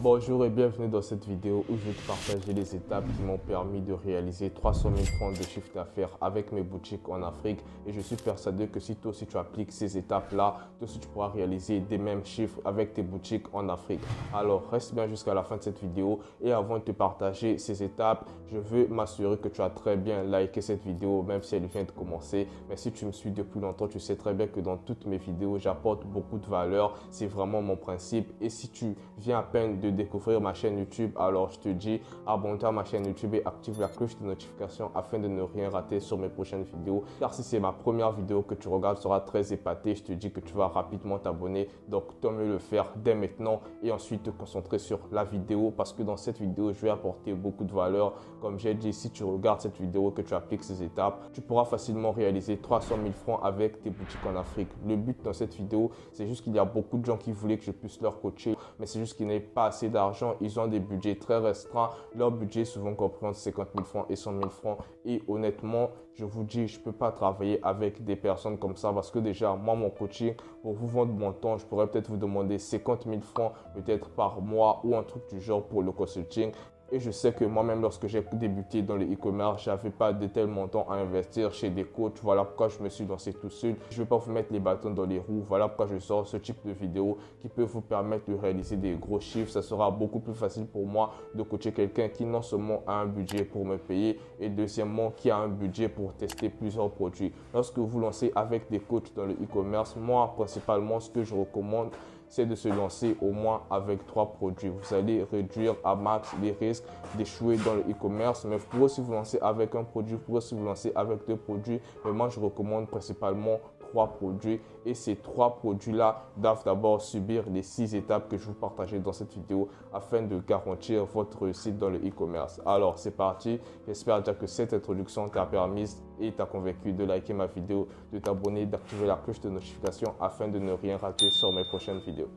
Bonjour et bienvenue dans cette vidéo où je vais te partager les étapes qui m'ont permis de réaliser 300 000 francs de chiffre d'affaires avec mes boutiques en Afrique. Et je suis persuadé que si toi aussi tu appliques ces étapes-là, toi aussi tu pourras réaliser des mêmes chiffres avec tes boutiques en Afrique. Alors reste bien jusqu'à la fin de cette vidéo et avant de te partager ces étapes, je veux m'assurer que tu as très bien liké cette vidéo même si elle vient de commencer. Mais si tu me suis depuis longtemps, tu sais très bien que dans toutes mes vidéos, j'apporte beaucoup de valeur. C'est vraiment mon principe. Et si tu viens à peine de découvrir ma chaîne YouTube, alors je te dis abonne-toi à ma chaîne YouTube et active la cloche de notification afin de ne rien rater sur mes prochaines vidéos. Car si c'est ma première vidéo que tu regardes, sera très épaté. Je te dis que tu vas rapidement t'abonner. Donc tant mieux le faire dès maintenant et ensuite te concentrer sur la vidéo parce que dans cette vidéo, je vais apporter beaucoup de valeur. Comme j'ai dit, si tu regardes cette vidéo, que tu appliques ces étapes, tu pourras facilement réaliser 300 000 francs avec tes boutiques en Afrique. Le but dans cette vidéo, c'est juste qu'il y a beaucoup de gens qui voulaient que je puisse leur coacher, mais c'est juste qu'ils n'avaient pas assez d'argent. Ils ont des budgets très restreints. Leur budget souvent comprend entre 50 000 francs et 100 000 francs. Et honnêtement, je vous dis, je ne peux pas travailler avec des personnes comme ça parce que déjà, moi, mon coaching, pour vous vendre mon temps, je pourrais peut-être vous demander 50 000 francs peut-être par mois ou un truc du genre pour le consulting. Et je sais que moi-même, lorsque j'ai débuté dans le e-commerce, je n'avais pas de tel montant à investir chez des coachs. Voilà pourquoi je me suis lancé tout seul. Je ne vais pas vous mettre les bâtons dans les roues. Voilà pourquoi je sors ce type de vidéo qui peut vous permettre de réaliser des gros chiffres. Ça sera beaucoup plus facile pour moi de coacher quelqu'un qui non seulement a un budget pour me payer et deuxièmement qui a un budget pour tester plusieurs produits. Lorsque vous lancez avec des coachs dans le e-commerce, moi, principalement, ce que je recommande, c'est de se lancer au moins avec 3 produits. Vous allez réduire à max les risques d'échouer dans le e-commerce. Mais vous pouvez aussi vous lancer avec un produit, vous pouvez aussi vous lancer avec 2 produits. Mais moi, je recommande principalement 3 produits. Et ces 3 produits-là doivent d'abord subir les 6 étapes que je vous partageais dans cette vidéo afin de garantir votre réussite dans le e-commerce. Alors, c'est parti. J'espère déjà que cette introduction t'a permis et t'a convaincu de liker ma vidéo, de t'abonner, d'activer la cloche de notification afin de ne rien rater sur mes prochaines vidéos.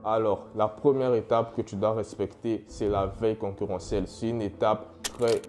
Alors, la première étape que tu dois respecter, c'est la veille concurrentielle. C'est une étape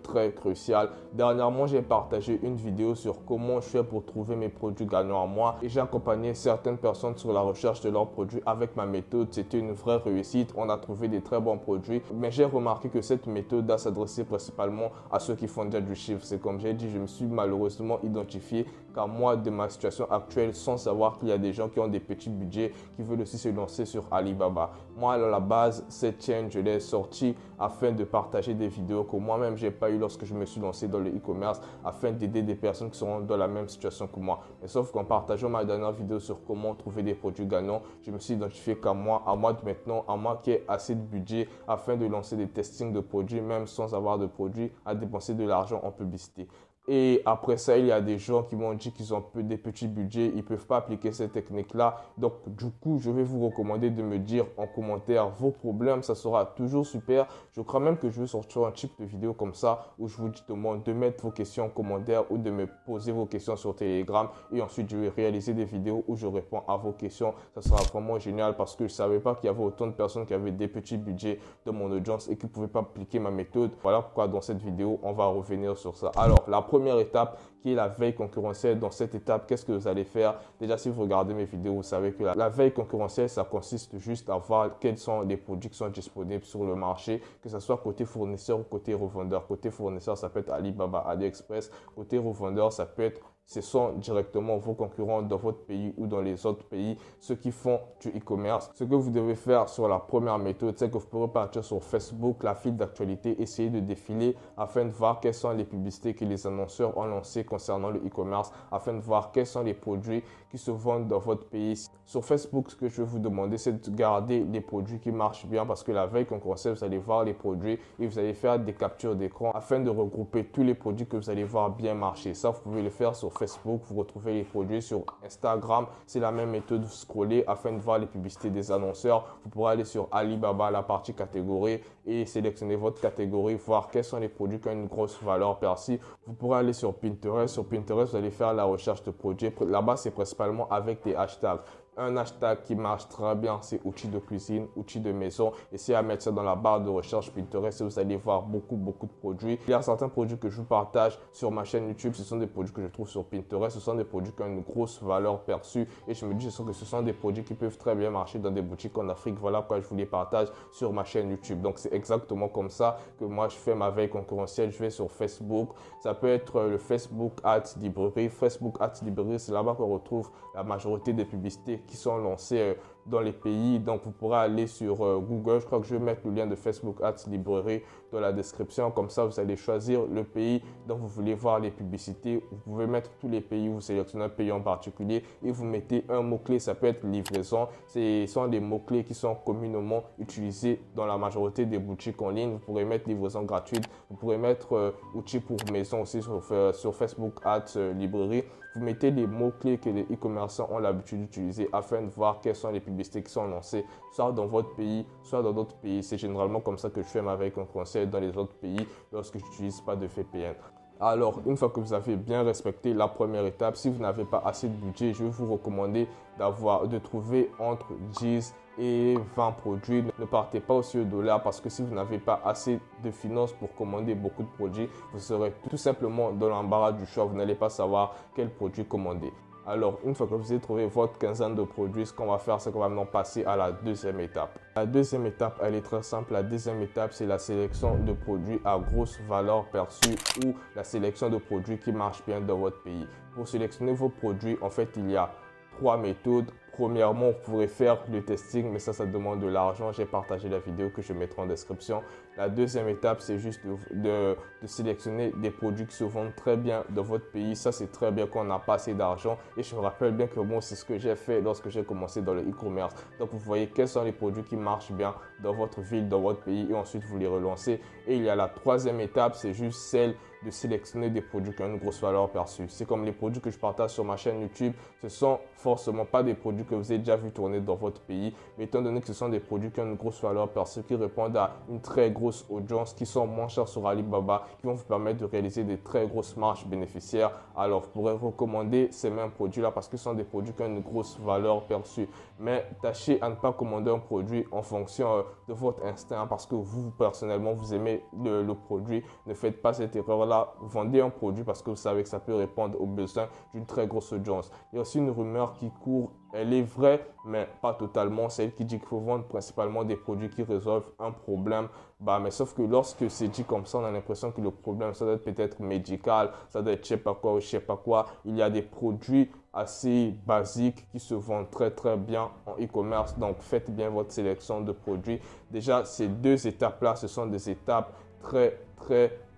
très cruciale. Dernièrement, j'ai partagé une vidéo sur comment je fais pour trouver mes produits gagnants à moi et j'ai accompagné certaines personnes sur la recherche de leurs produits avec ma méthode. C'était une vraie réussite. On a trouvé des très bons produits, mais j'ai remarqué que cette méthode doit s'adresser principalement à ceux qui font déjà du chiffre. C'est comme j'ai dit, je me suis malheureusement identifié qu'à moi de ma situation actuelle sans savoir qu'il y a des gens qui ont des petits budgets qui veulent aussi se lancer sur Alibaba. Moi, à la base, cette chaîne, je l'ai sortie afin de partager des vidéos que moi-même, j'ai pas eu lorsque je me suis lancé dans le e-commerce afin d'aider des personnes qui sont dans la même situation que moi. Mais sauf qu'en partageant ma dernière vidéo sur comment trouver des produits gagnants, je me suis identifié qu'à moi, de maintenant, à moi qui ai assez de budget afin de lancer des testings de produits, même sans avoir de produits, à dépenser de l'argent en publicité. Et après ça, il y a des gens qui m'ont dit qu'ils ont des petits budgets, ils ne peuvent pas appliquer cette technique-là. Donc, du coup, je vais vous recommander de me dire en commentaire vos problèmes. Ça sera toujours super. Je crois même que je vais sortir un type de vidéo comme ça où je vous demande de mettre vos questions en commentaire ou de me poser vos questions sur Telegram. Et ensuite, je vais réaliser des vidéos où je réponds à vos questions. Ça sera vraiment génial parce que je ne savais pas qu'il y avait autant de personnes qui avaient des petits budgets dans mon audience et qui ne pouvaient pas appliquer ma méthode. Voilà pourquoi dans cette vidéo, on va revenir sur ça. Alors, la première étape qui est la veille concurrentielle. Dans cette étape, qu'est-ce que vous allez faire? Déjà, si vous regardez mes vidéos, vous savez que la veille concurrentielle, ça consiste juste à voir quels sont les produits qui sont disponibles sur le marché, que ce soit côté fournisseur ou côté revendeur. Côté fournisseur, ça peut être Alibaba, AliExpress. Côté revendeur, ça peut être ce sont directement vos concurrents dans votre pays ou dans les autres pays, ceux qui font du e-commerce. Ce que vous devez faire sur la première méthode, c'est que vous pourrez partir sur Facebook, la file d'actualité, essayer de défiler afin de voir quelles sont les publicités que les annonceurs ont lancées concernant le e-commerce, afin de voir quels sont les produits qui se vendent dans votre pays. Sur Facebook, ce que je vais vous demander, c'est de garder les produits qui marchent bien parce que la veille concurrentielle, vous allez voir les produits et vous allez faire des captures d'écran afin de regrouper tous les produits que vous allez voir bien marcher. Ça, vous pouvez le faire sur Facebook, vous retrouvez les produits sur Instagram. C'est la même méthode, vous scrollez afin de voir les publicités des annonceurs. Vous pourrez aller sur Alibaba, la partie catégorie et sélectionner votre catégorie, voir quels sont les produits qui ont une grosse valeur perçue. Vous pourrez aller sur Pinterest. Sur Pinterest, vous allez faire la recherche de produits. Là-bas, c'est principalement avec des hashtags. Un hashtag qui marche très bien, c'est outils de cuisine, outils de maison. Essayez à mettre ça dans la barre de recherche Pinterest et vous allez voir beaucoup de produits. Il y a certains produits que je vous partage sur ma chaîne YouTube. Ce sont des produits que je trouve sur Pinterest. Ce sont des produits qui ont une grosse valeur perçue. Et je me dis que ce sont des produits qui peuvent très bien marcher dans des boutiques en Afrique. Voilà pourquoi je vous les partage sur ma chaîne YouTube. Donc, c'est exactement comme ça que moi, je fais ma veille concurrentielle. Je vais sur Facebook. Ça peut être le Facebook Ads Librairie. Facebook Ads Librairie, c'est là-bas qu'on retrouve la majorité des publicités qui sont lancées dans les pays. Donc, vous pourrez aller sur Google. Je crois que je vais mettre le lien de Facebook Ads Librairie dans la description. Comme ça, vous allez choisir le pays dont vous voulez voir les publicités. Vous pouvez mettre tous les pays. Vous sélectionnez un pays en particulier et vous mettez un mot-clé. Ça peut être livraison. Ce sont des mots-clés qui sont communément utilisés dans la majorité des boutiques en ligne. Vous pourrez mettre livraison gratuite. Vous pourrez mettre outils pour maison aussi sur Facebook Ads Librairie. Vous mettez les mots-clés que les e-commerçants ont l'habitude d'utiliser afin de voir quelles sont les publicités qui sont lancées, soit dans votre pays, soit dans d'autres pays. C'est généralement comme ça que je fais ma veille concurrentielle dans les autres pays lorsque je n'utilise pas de VPN. Alors, une fois que vous avez bien respecté la première étape, si vous n'avez pas assez de budget, je vais vous recommander de trouver entre 10 et 20 produits. Ne partez pas aussi au dollar parce que si vous n'avez pas assez de finances pour commander beaucoup de produits, vous serez tout simplement dans l'embarras du choix. Vous n'allez pas savoir quel produit commander. Alors, une fois que vous avez trouvé votre quinzaine de produits, ce qu'on va faire, c'est qu'on va maintenant passer à la deuxième étape. La deuxième étape, elle est très simple. La deuxième étape, c'est la sélection de produits à grosse valeur perçue ou la sélection de produits qui marchent bien dans votre pays. Pour sélectionner vos produits, en fait, il y a 3 méthodes. Premièrement, vous pourrez faire le testing, mais ça demande de l'argent. J'ai partagé la vidéo que je mettrai en description. La deuxième étape, c'est juste de sélectionner des produits qui se vendent très bien dans votre pays. Ça, c'est très bien quand on n'a pas assez d'argent. Et je me rappelle bien que bon, c'est ce que j'ai fait lorsque j'ai commencé dans le e-commerce. Donc, vous voyez quels sont les produits qui marchent bien dans votre ville, dans votre pays, et ensuite vous les relancez. Et il y a la troisième étape, c'est juste celle de sélectionner des produits qui ont une grosse valeur perçue. C'est comme les produits que je partage sur ma chaîne YouTube. Ce ne sont forcément pas des produits que vous avez déjà vu tourner dans votre pays, mais étant donné que ce sont des produits qui ont une grosse valeur perçue, qui répondent à une très grosse audience, qui sont moins chers sur Alibaba, qui vont vous permettre de réaliser des très grosses marges bénéficiaires, alors vous pourrez recommander ces mêmes produits-là parce que ce sont des produits qui ont une grosse valeur perçue. Mais tâchez à ne pas commander un produit en fonction de votre instinct parce que vous, personnellement, vous aimez le produit. Ne faites pas cette erreur-là. Vendez un produit parce que vous savez que ça peut répondre aux besoins d'une très grosse audience. Il y a aussi une rumeur qui court. Elle est vraie, mais pas totalement. C'est elle qui dit qu'il faut vendre principalement des produits qui résolvent un problème. Mais sauf que lorsque c'est dit comme ça, on a l'impression que le problème, ça doit être peut-être médical, ça doit être je sais pas quoi ou je sais pas quoi. Il y a des produits assez basiques qui se vendent très bien en e-commerce. Donc, faites bien votre sélection de produits. Déjà, ces deux étapes-là, ce sont des étapes très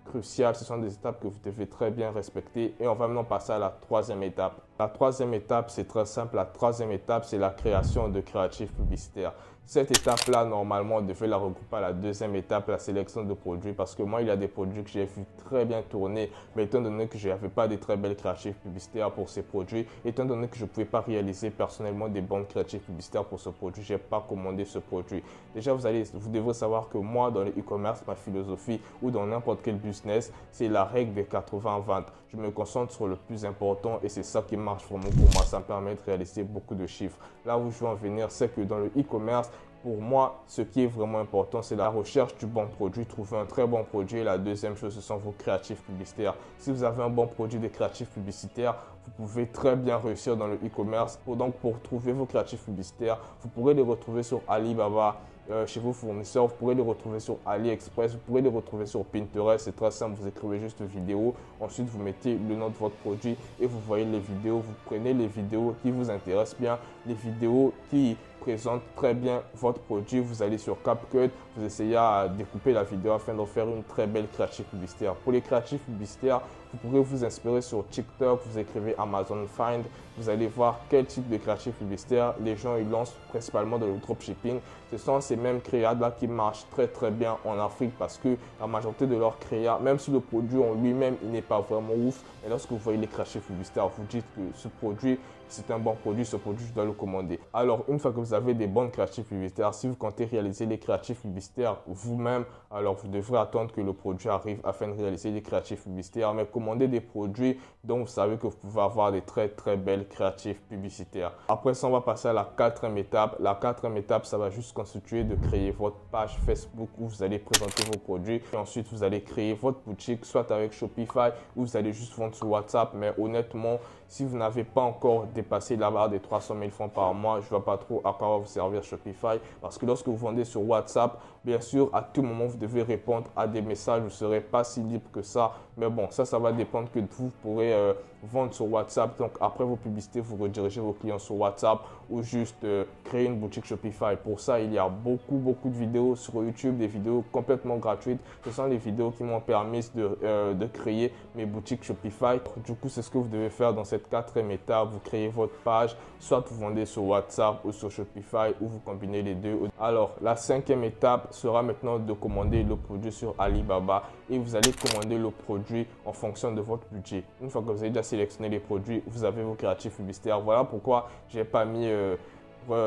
cruciales. Ce sont des étapes que vous devez très bien respecter. Et on va maintenant passer à la troisième étape. La troisième étape, c'est très simple. La troisième étape, c'est la création de créatifs publicitaires. Cette étape-là, normalement, on devait la regrouper à la deuxième étape, la sélection de produits. Parce que moi, il y a des produits que j'ai vu très bien tourner. Mais étant donné que je n'avais pas de très belles créatifs publicitaires pour ces produits, étant donné que je ne pouvais pas réaliser personnellement des bons créatifs publicitaires pour ce produit, je n'ai pas commandé ce produit. Déjà, vous devrez savoir que moi, dans le e-commerce, ma philosophie ou dans n'importe quel business, c'est la règle des 80-20. Je me concentre sur le plus important et c'est ça qui marche vraiment pour moi. Ça me permet de réaliser beaucoup de chiffres. Là où je veux en venir, c'est que dans le e-commerce, pour moi, ce qui est vraiment important, c'est la recherche du bon produit, trouver un très bon produit. Et la deuxième chose, ce sont vos créatifs publicitaires. Si vous avez un bon produit de créatifs publicitaires, vous pouvez très bien réussir dans le e-commerce. Donc, pour trouver vos créatifs publicitaires, vous pourrez les retrouver sur Alibaba, chez vos fournisseurs. Vous pourrez les retrouver sur AliExpress, vous pourrez les retrouver sur Pinterest. C'est très simple, vous écrivez juste vidéo. Ensuite, vous mettez le nom de votre produit et vous voyez les vidéos. Vous prenez les vidéos qui vous intéressent bien, les vidéos qui présente très bien votre produit. Vous allez sur CapCut, vous essayez à découper la vidéo afin d'en faire une très belle créative publicitaire. Pour les créatifs publicitaires, vous pourrez vous inspirer sur TikTok, vous écrivez Amazon Find, vous allez voir quel type de créatif publicitaire les gens ils lancent principalement dans le dropshipping. Ce sont ces mêmes créas-là qui marchent très bien en Afrique parce que la majorité de leurs créas, même si le produit en lui-même il n'est pas vraiment ouf, mais lorsque vous voyez les créatifs publicitaires, vous dites que ce produit c'est un bon produit, ce produit, je dois le commander. Alors, une fois que vous avez des bonnes créatives publicitaires, si vous comptez réaliser les créatifs publicitaires vous-même, alors vous devrez attendre que le produit arrive afin de réaliser les créatifs publicitaires. Mais commandez des produits dont vous savez que vous pouvez avoir des très très belles créatifs publicitaires. Après ça, on va passer à la quatrième étape. La quatrième étape, ça va juste constituer de créer votre page Facebook où vous allez présenter vos produits. Et ensuite, vous allez créer votre boutique, soit avec Shopify ou vous allez juste vendre sur WhatsApp. Mais honnêtement, si vous n'avez pas encore dépassé la barre des 300 000 francs par mois, je ne vois pas trop à quoi vous servir Shopify. Parce que lorsque vous vendez sur WhatsApp, bien sûr, à tout moment, vous devez répondre à des messages. Vous ne serez pas si libre que ça. Mais bon, ça va dépendre que vous pourrez vendre sur WhatsApp. Donc, après vos publicités, vous redirigez vos clients sur WhatsApp ou juste créer une boutique Shopify. Pour ça, il y a beaucoup de vidéos sur YouTube, des vidéos complètement gratuites. Ce sont les vidéos qui m'ont permis de créer mes boutiques Shopify. Du coup, c'est ce que vous devez faire dans cette quatrième étape. Vous créez votre page, soit vous vendez sur WhatsApp ou sur Shopify ou vous combinez les deux. Alors, la cinquième étape sera maintenant de commander le produit sur Alibaba et vous allez commander le produit en fonction de votre budget. Une fois que vous avez déjà sélectionné les produits, vous avez vos créatifs publicitaires. Voilà pourquoi je n'ai pas mis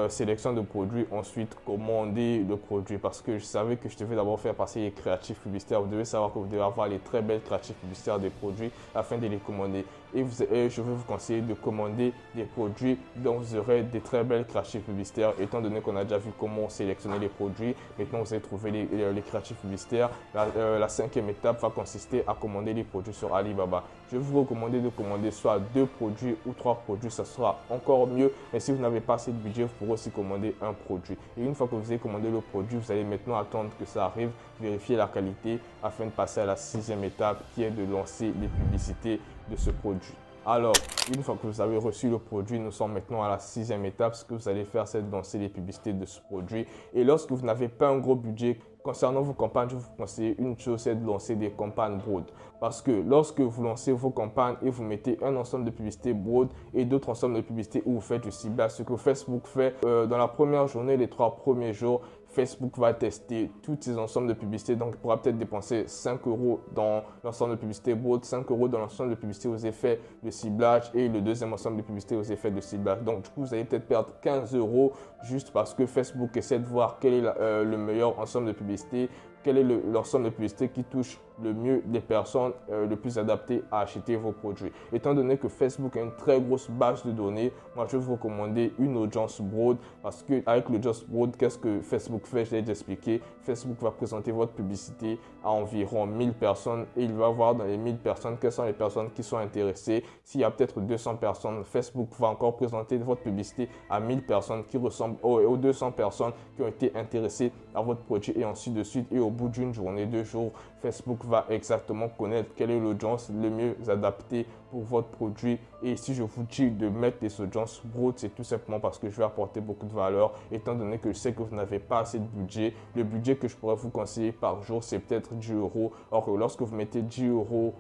sélection de produits, ensuite commander le produit parce que je savais que je devais d'abord faire passer les créatifs publicitaires. Vous devez savoir que vous devez avoir les très belles créatifs publicitaires des produits afin de les commander. Et je vais vous conseiller de commander des produits dont vous aurez des très belles créatifs publicitaires. Étant donné qu'on a déjà vu comment sélectionner les produits, maintenant vous allez trouver les créatifs publicitaires. La cinquième étape va consister à commander les produits sur Alibaba. Je vais vous recommander de commander soit 2 produits ou 3 produits, ça sera encore mieux. Mais si vous n'avez pas assez de budget, vous pourrez aussi commander un produit. Et une fois que vous avez commandé le produit, vous allez maintenant attendre que ça arrive, vérifier la qualité afin de passer à la 6e étape qui est de lancer les publicités de ce produit. Alors, une fois que vous avez reçu le produit, nous sommes maintenant à la 6e étape. Ce que vous allez faire, c'est de lancer les publicités de ce produit. Et lorsque vous n'avez pas un gros budget, concernant vos campagnes, je vous conseille une chose, c'est de lancer des campagnes broad. Parce que lorsque vous lancez vos campagnes et vous mettez un ensemble de publicités broad et d'autres ensembles de publicités où vous faites du ciblage, ce que Facebook fait dans la première journée, les 3 premiers jours, Facebook va tester tous ces ensembles de publicités. Donc, il pourra peut-être dépenser 5 € dans l'ensemble de publicités broad, 5 € dans l'ensemble de publicités aux effets de ciblage et le deuxième ensemble de publicités aux effets de ciblage. Donc, du coup, vous allez peut-être perdre 15 € juste parce que Facebook essaie de voir quel est le meilleur ensemble de publicités, quel est l'ensemble de publicités qui touche le mieux les personnes le plus adaptées à acheter vos produits. Étant donné que Facebook a une très grosse base de données, moi je vais vous recommander une audience broad parce qu'avec l'audience broad, qu'est-ce que Facebook fait? Je l'ai déjà expliqué. Facebook va présenter votre publicité à environ 1000 personnes et il va voir dans les 1000 personnes quelles sont les personnes qui sont intéressées. S'il y a peut-être 200 personnes, Facebook va encore présenter votre publicité à 1000 personnes qui ressemblent aux 200 personnes qui ont été intéressées à votre produit et ainsi de suite. Et au bout d'une journée, 2 jours, Facebook va exactement connaître quelle est l'audience le mieux adaptée pour votre produit. Et si je vous dis de mettre des audiences broad, c'est tout simplement parce que je vais apporter beaucoup de valeur, étant donné que je sais que vous n'avez pas assez de budget. Le budget que je pourrais vous conseiller par jour, c'est peut-être 10 €. Or que lorsque vous mettez 10 €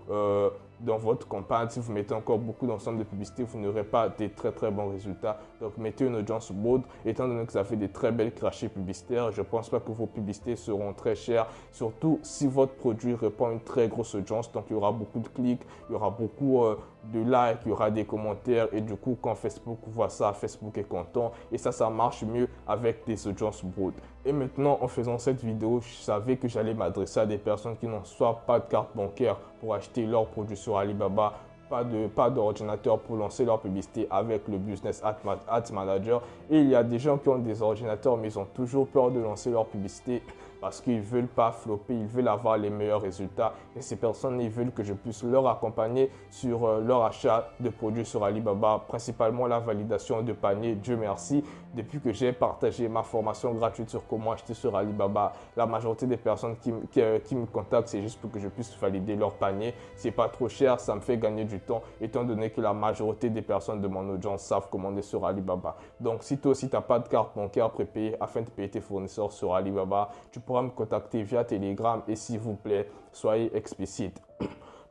dans votre campagne, si vous mettez encore beaucoup d'ensemble de publicités, vous n'aurez pas des très bons résultats. Donc, mettez une audience broad. Étant donné que ça fait des très belles crachés publicitaires, je ne pense pas que vos publicités seront très chères, surtout si votre produit répond à une très grosse audience. Donc, il y aura beaucoup de clics, il y aura beaucoup de likes, il y aura des commentaires et du coup, quand Facebook voit ça, Facebook est content et ça marche mieux avec des audiences broad. Et maintenant, en faisant cette vidéo, je savais que j'allais m'adresser à des personnes qui n'ont soit pas de carte bancaire pour acheter leurs produits sur Alibaba, pas d'ordinateur pour lancer leur publicité avec le Business Ads Manager. Et il y a des gens qui ont des ordinateurs, mais ils ont toujours peur de lancer leur publicité parce qu'ils ne veulent pas flopper, ils veulent avoir les meilleurs résultats. Et ces personnes, ils veulent que je puisse leur accompagner sur leur achat de produits sur Alibaba, principalement la validation de panier. Dieu merci, depuis que j'ai partagé ma formation gratuite sur comment acheter sur Alibaba, la majorité des personnes qui me contactent, c'est juste pour que je puisse valider leur panier. C'est pas trop cher, ça me fait gagner du temps, étant donné que la majorité des personnes de mon audience savent commander sur Alibaba. Donc, si toi aussi, tu n'as pas de carte bancaire prépayée afin de payer tes fournisseurs sur Alibaba, tu pourras me contacter via Telegram et s'il vous plaît, soyez explicite.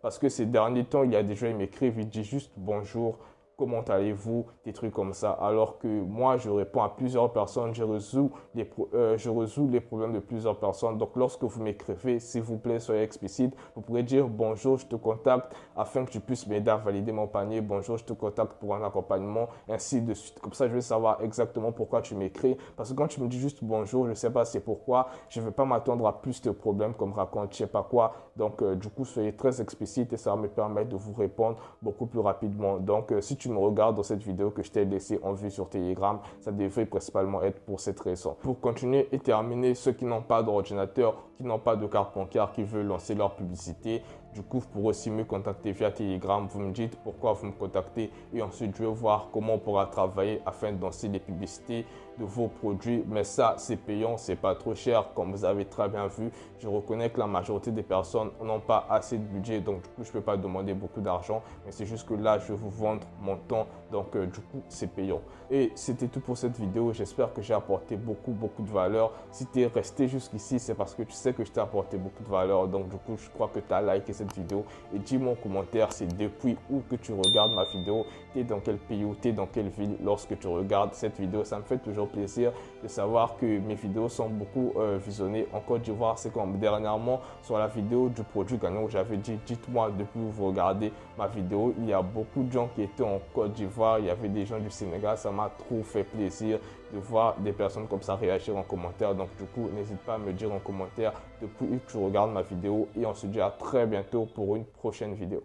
Parce que ces derniers temps, il y a des gens qui m'écrivent, ils disent juste bonjour, comment allez-vous, des trucs comme ça. Alors que moi, je réponds à plusieurs personnes, je résous les problèmes de plusieurs personnes. Donc, lorsque vous m'écrivez, s'il vous plaît, soyez explicite. Vous pourrez dire bonjour, je te contacte afin que tu puisses m'aider à valider mon panier. Bonjour, je te contacte pour un accompagnement, ainsi de suite. Comme ça, je vais savoir exactement pourquoi tu m'écris. Parce que quand tu me dis juste bonjour, je ne sais pas c'est pourquoi. Je ne vais pas m'attendre à plus de problèmes comme raconte, je ne sais pas quoi. Donc, du coup, soyez très explicite et ça va me permettre de vous répondre beaucoup plus rapidement. Donc, si tu me regardes dans cette vidéo que je t'ai laissée en vue sur Telegram, ça devrait principalement être pour cette raison. Pour continuer et terminer, ceux qui n'ont pas d'ordinateur, qui n'ont pas de carte bancaire, qui veulent lancer leur publicité, du coup, vous pourrez aussi me contacter via Telegram. Vous me dites pourquoi vous me contactez et ensuite je vais voir comment on pourra travailler afin de lancer les publicités de vos produits. Mais ça, c'est payant, c'est pas trop cher. Comme vous avez très bien vu, je reconnais que la majorité des personnes n'ont pas assez de budget. Donc, du coup, je ne peux pas demander beaucoup d'argent. Mais c'est juste que là, je vais vous vendre mon temps. Donc, du coup, c'est payant. Et c'était tout pour cette vidéo. J'espère que j'ai apporté beaucoup de valeur. Si tu es resté jusqu'ici, c'est parce que tu sais que je t'ai apporté beaucoup de valeur. Donc, du coup, je crois que tu as liké cette vidéo. Et dis-moi en commentaire, c'est depuis où que tu regardes ma vidéo. Tu es dans quel pays ou tu es dans quelle ville lorsque tu regardes cette vidéo. Ça me fait toujours plaisir de savoir que mes vidéos sont beaucoup visionnées en Côte d'Ivoire. C'est comme dernièrement sur la vidéo du produit gagnant où j'avais dit, dites-moi depuis où vous regardez ma vidéo. Il y a beaucoup de gens qui étaient en Côte d'Ivoire. Il y avait des gens du Sénégal. Ça m'a trop fait plaisir de voir des personnes comme ça réagir en commentaire. Donc du coup, n'hésite pas à me dire en commentaire depuis où tu regardes ma vidéo. Et on se dit à très bientôt pour une prochaine vidéo.